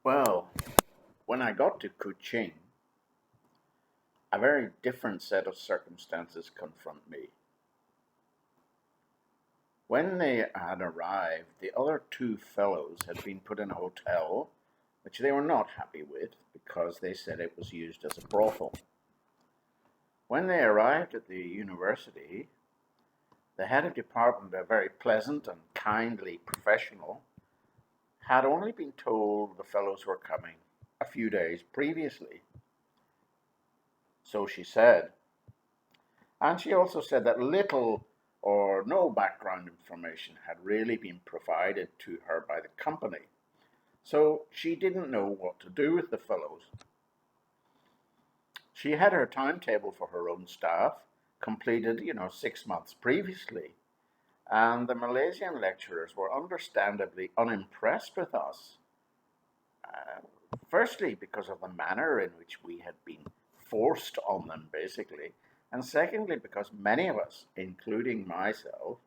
Well, when I got to Kuching, a very different set of circumstances confront me. When they had arrived, the other two fellows had been put in a hotel, which they were not happy with because they said it was used as a brothel. When they arrived at the university, the head of department, a very pleasant and kindly professional, had only been told the fellows were coming a few days previously. So she said. And she also said that little or no background information had really been provided to her by the company. So she didn't know what to do with the fellows. She had her timetable for her own staff completed, 6 months previously. And the Malaysian lecturers were understandably unimpressed with us. Firstly, because of the manner in which we had been forced on them, basically. And secondly, because many of us, including myself,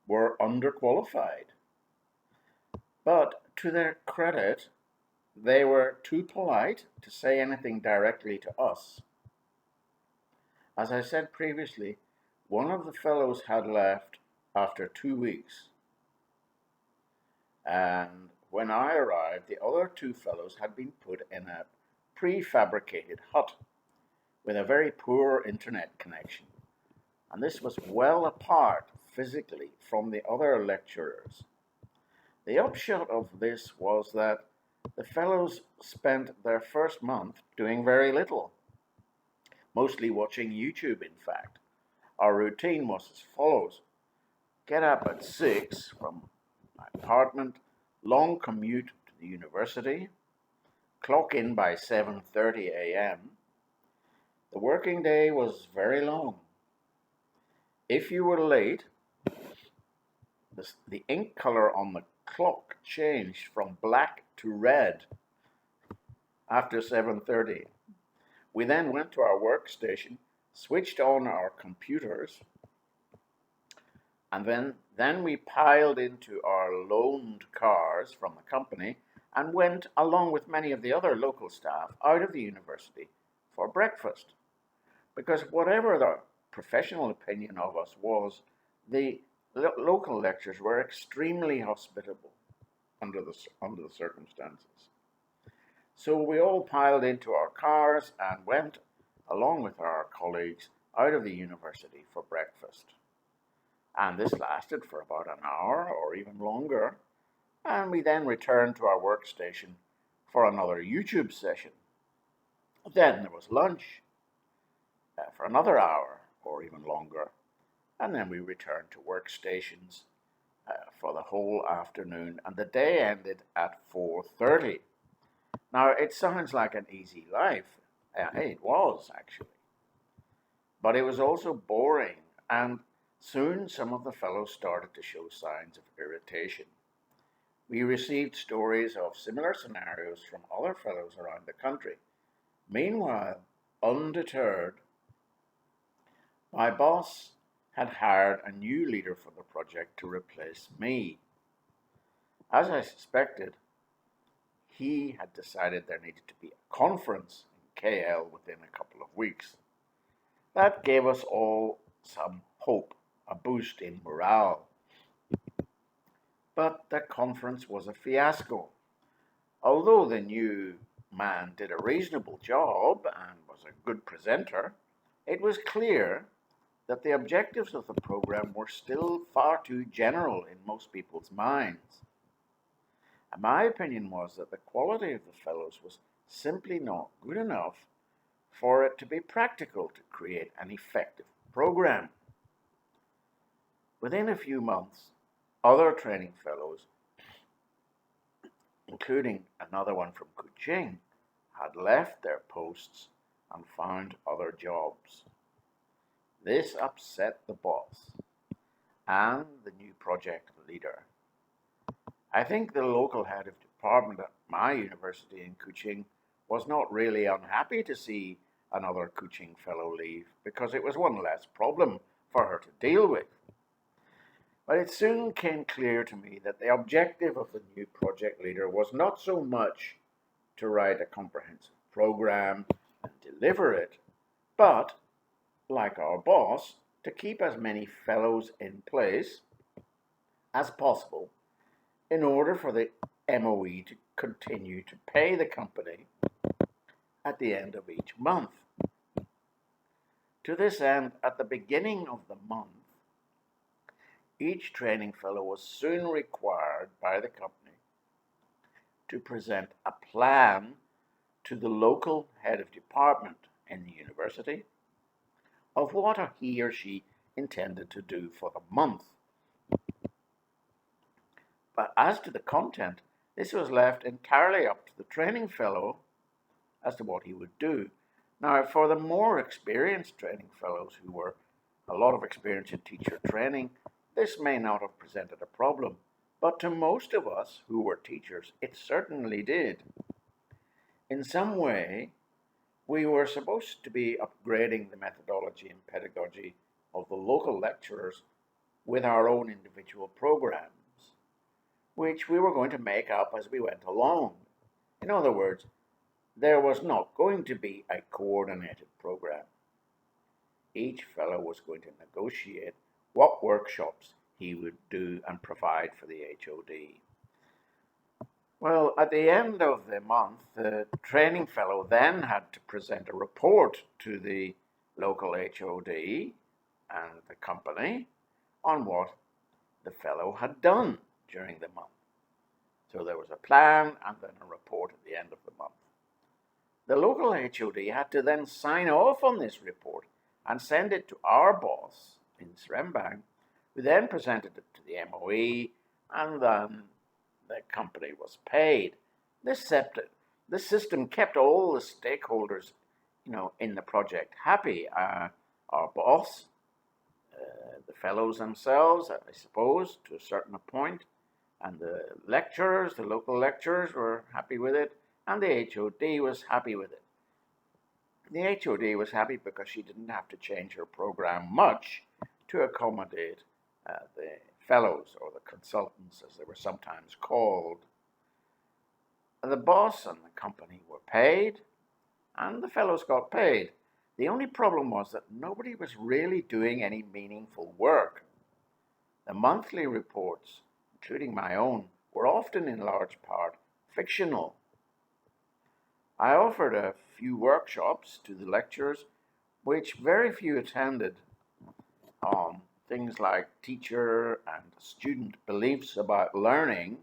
were underqualified. But to their credit, they were too polite to say anything directly to us. As I said previously, one of the fellows had left after 2 weeks. And when I arrived, the other two fellows had been put in a prefabricated hut with a very poor internet connection. And this was well apart physically from the other lecturers. The upshot of this was that the fellows spent their first month doing very little, mostly watching YouTube, in fact. Our routine was as follows: get up at 6 from my apartment, long commute to the university, clock in by 7:30 a.m. The working day was very long. If you were late, the ink color on the clock changed from black to red after 7:30. We then went to our workstation, switched on our computers, and then we piled into our loaned cars from the company and went, along with many of the other local staff, out of the university for breakfast. Because whatever the professional opinion of us was, the local lecturers were extremely hospitable under the circumstances. So we all piled into our cars and went, along with our colleagues, out of the university for breakfast. And this lasted for about an hour or even longer. And we then returned to our workstation for another YouTube session. Then there was lunch for another hour or even longer. And then we returned to workstations for the whole afternoon. And the day ended at 4:30. Now, it sounds like an easy life. It was, actually. But it was also boring, and soon some of the fellows started to show signs of irritation. We received stories of similar scenarios from other fellows around the country. Meanwhile, undeterred, my boss had hired a new leader for the project to replace me. As I suspected, he had decided there needed to be a conference in KL within a couple of weeks. That gave us all some hope, a boost in morale. But the conference was a fiasco. Although the new man did a reasonable job and was a good presenter, it was clear that the objectives of the program were still far too general in most people's minds. And my opinion was that the quality of the fellows was simply not good enough for it to be practical to create an effective program. Within a few months, other training fellows, including another one from Kuching, had left their posts and found other jobs. This upset the boss and the new project leader. I think the local head of department at my university in Kuching was not really unhappy to see another Kuching fellow leave, because it was one less problem for her to deal with. But it soon came clear to me that the objective of the new project leader was not so much to write a comprehensive program and deliver it, but, like our boss, to keep as many fellows in place as possible in order for the MOE to continue to pay the company at the end of each month. To this end, at the beginning of the month, each training fellow was soon required by the company to present a plan to the local head of department in the university of what he or she intended to do for the month. But as to the content, this was left entirely up to the training fellow as to what he would do. Now, for the more experienced training fellows who were a lot of experience in teacher training, this may not have presented a problem, but to most of us who were teachers, it certainly did. In some way, we were supposed to be upgrading the methodology and pedagogy of the local lecturers with our own individual programs, which we were going to make up as we went along. In other words, there was not going to be a coordinated program. Each fellow was going to negotiate what workshops he would do and provide for the HOD. Well, at the end of the month, the training fellow then had to present a report to the local HOD and the company on what the fellow had done during the month. So there was a plan and then a report at the end of the month. The local HOD had to then sign off on this report and send it to our boss in Serembang, who then presented it to the MOE, and then the company was paid. This system kept all the stakeholders, in the project happy. Our boss, the fellows themselves, I suppose, to a certain point, and the lecturers, the local lecturers, were happy with it, and the HOD was happy with it. The HOD was happy because she didn't have to change her program much to accommodate the fellows, or the consultants as they were sometimes called. The boss and the company were paid, and the fellows got paid. The only problem was that nobody was really doing any meaningful work. The monthly reports, including my own, were often in large part fictional. I offered a few workshops to the lecturers, which very few attended, on things like teacher and student beliefs about learning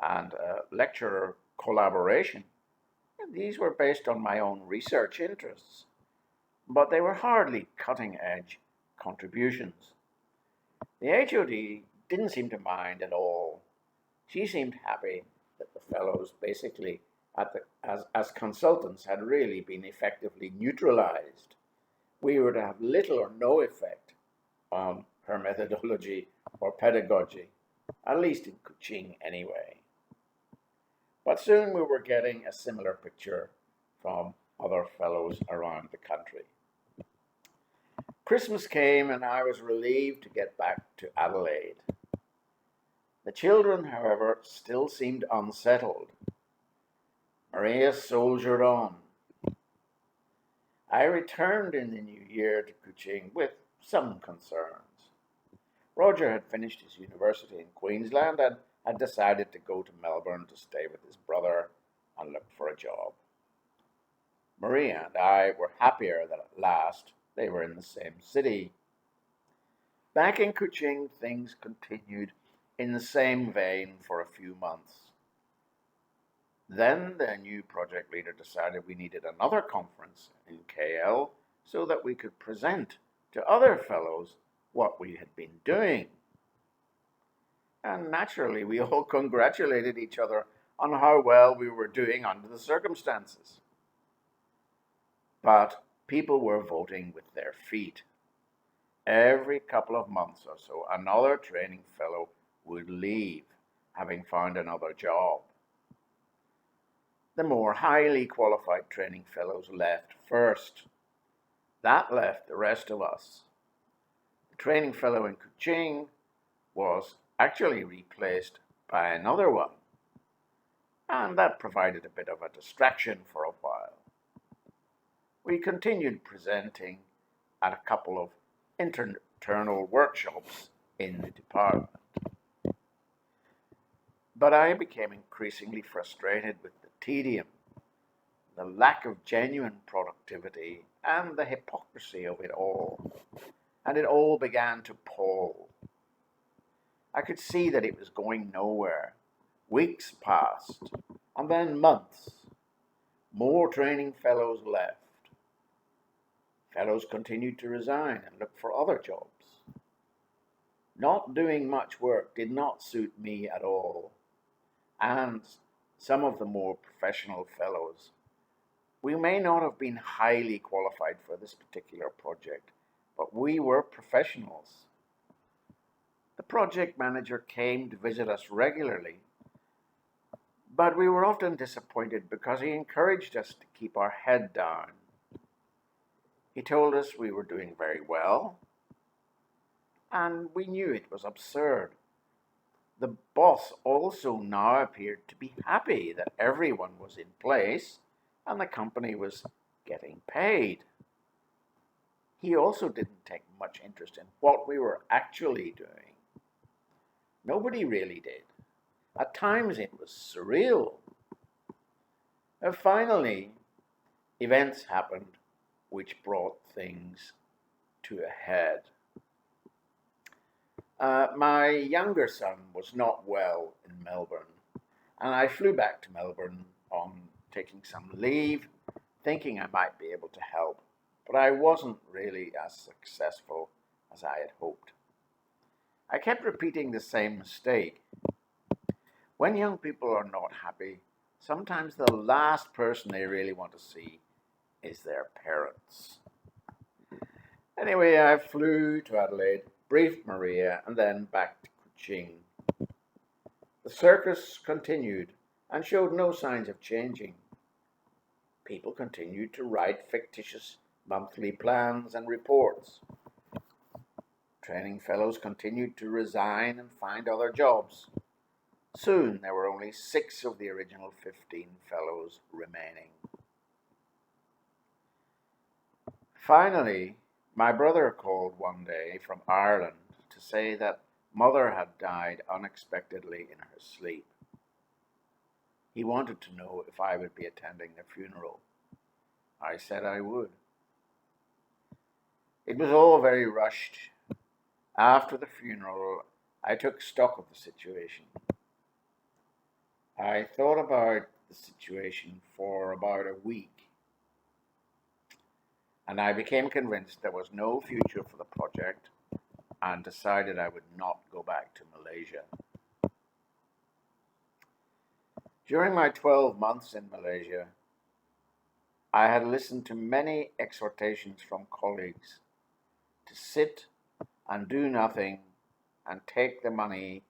and lecturer collaboration. And these were based on my own research interests, but they were hardly cutting-edge contributions. The HOD didn't seem to mind at all. She seemed happy that the fellows basically, as consultants, had really been effectively neutralized. We were to have little or no effect on her methodology or pedagogy, at least in Kuching anyway. But soon we were getting a similar picture from other fellows around the country. Christmas came and I was relieved to get back to Adelaide. The children, however, still seemed unsettled. Maria soldiered on. I returned in the new year to Kuching with some concerns. Roger had finished his university in Queensland and had decided to go to Melbourne to stay with his brother and look for a job. Maria and I were happier that at last they were in the same city. Back in Kuching, things continued in the same vein for a few months. Then the new project leader decided we needed another conference in KL so that we could present to other fellows what we had been doing. And naturally, we all congratulated each other on how well we were doing under the circumstances. But people were voting with their feet. Every couple of months or so, another training fellow would leave, having found another job. The more highly qualified training fellows left first. That left the rest of us. The training fellow in Kuching was actually replaced by another one. and that provided a bit of a distraction for a while. We continued presenting at a couple of internal workshops in the department, but I became increasingly frustrated with the tedium, the lack of genuine productivity, and the hypocrisy of it all, and it all began to pall. I could see that it was going nowhere. Weeks passed, and then months. More training fellows left. Fellows continued to resign and look for other jobs. Not doing much work did not suit me at all, and some of the more professional fellows, we may not have been highly qualified for this particular project, but we were professionals. The project manager came to visit us regularly, but we were often disappointed because he encouraged us to keep our head down. He told us we were doing very well, and we knew it was absurd. The boss also now appeared to be happy that everyone was in place and the company was getting paid. He also didn't take much interest in what we were actually doing. Nobody really did. At times it was surreal. And finally, events happened which brought things to a head. My younger son was not well in Melbourne, and I flew back to Melbourne on taking some leave, thinking I might be able to help, but I wasn't really as successful as I had hoped. I kept repeating the same mistake. When young people are not happy, sometimes the last person they really want to see is their parents. Anyway, I flew to Adelaide, briefed Maria, and then back to Kuching. The circus continued and showed no signs of changing. People continued to write fictitious monthly plans and reports. Training fellows continued to resign and find other jobs. Soon there were only 6 of the original 15 fellows remaining. Finally, my brother called one day from Ireland to say that Mother had died unexpectedly in her sleep. He wanted to know if I would be attending the funeral. I said I would. It was all very rushed. After the funeral, I took stock of the situation. I thought about the situation for about a week, and I became convinced there was no future for the project and decided I would not go back to Malaysia. During my 12 months in Malaysia, I had listened to many exhortations from colleagues to sit and do nothing and take the money.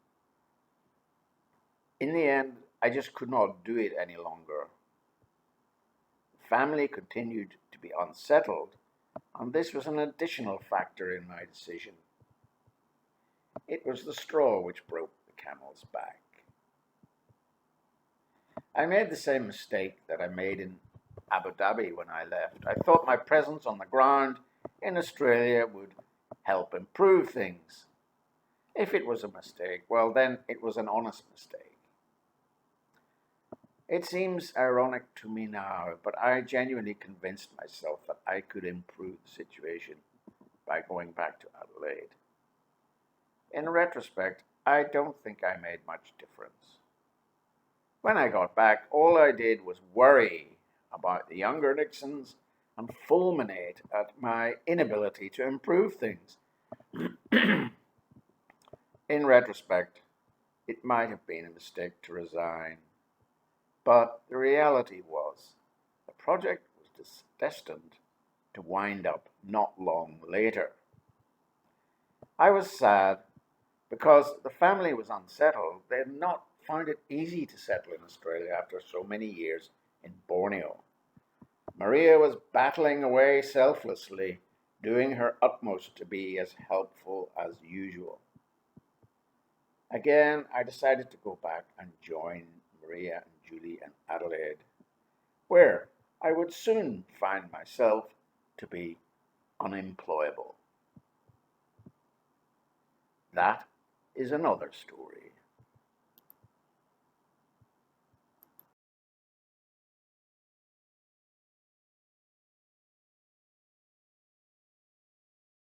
In the end, I just could not do it any longer. The family continued to be unsettled, and this was an additional factor in my decision. It was the straw which broke the camel's back. I made the same mistake that I made in Abu Dhabi when I left. I thought my presence on the ground in Australia would help improve things. If it was a mistake, well, then it was an honest mistake. It seems ironic to me now, but I genuinely convinced myself that I could improve the situation by going back to Adelaide. In retrospect, I don't think I made much difference. When I got back, all I did was worry about the younger Nixons and fulminate at my inability to improve things. In retrospect, it might have been a mistake to resign. But the reality was, the project was destined to wind up not long later. I was sad because the family was unsettled. They had not found it easy to settle in Australia after so many years in Borneo. Maria was battling away selflessly, doing her utmost to be as helpful as usual. Again, I decided to go back and join Maria and Julie and Adelaide, where I would soon find myself to be unemployable. That is another story.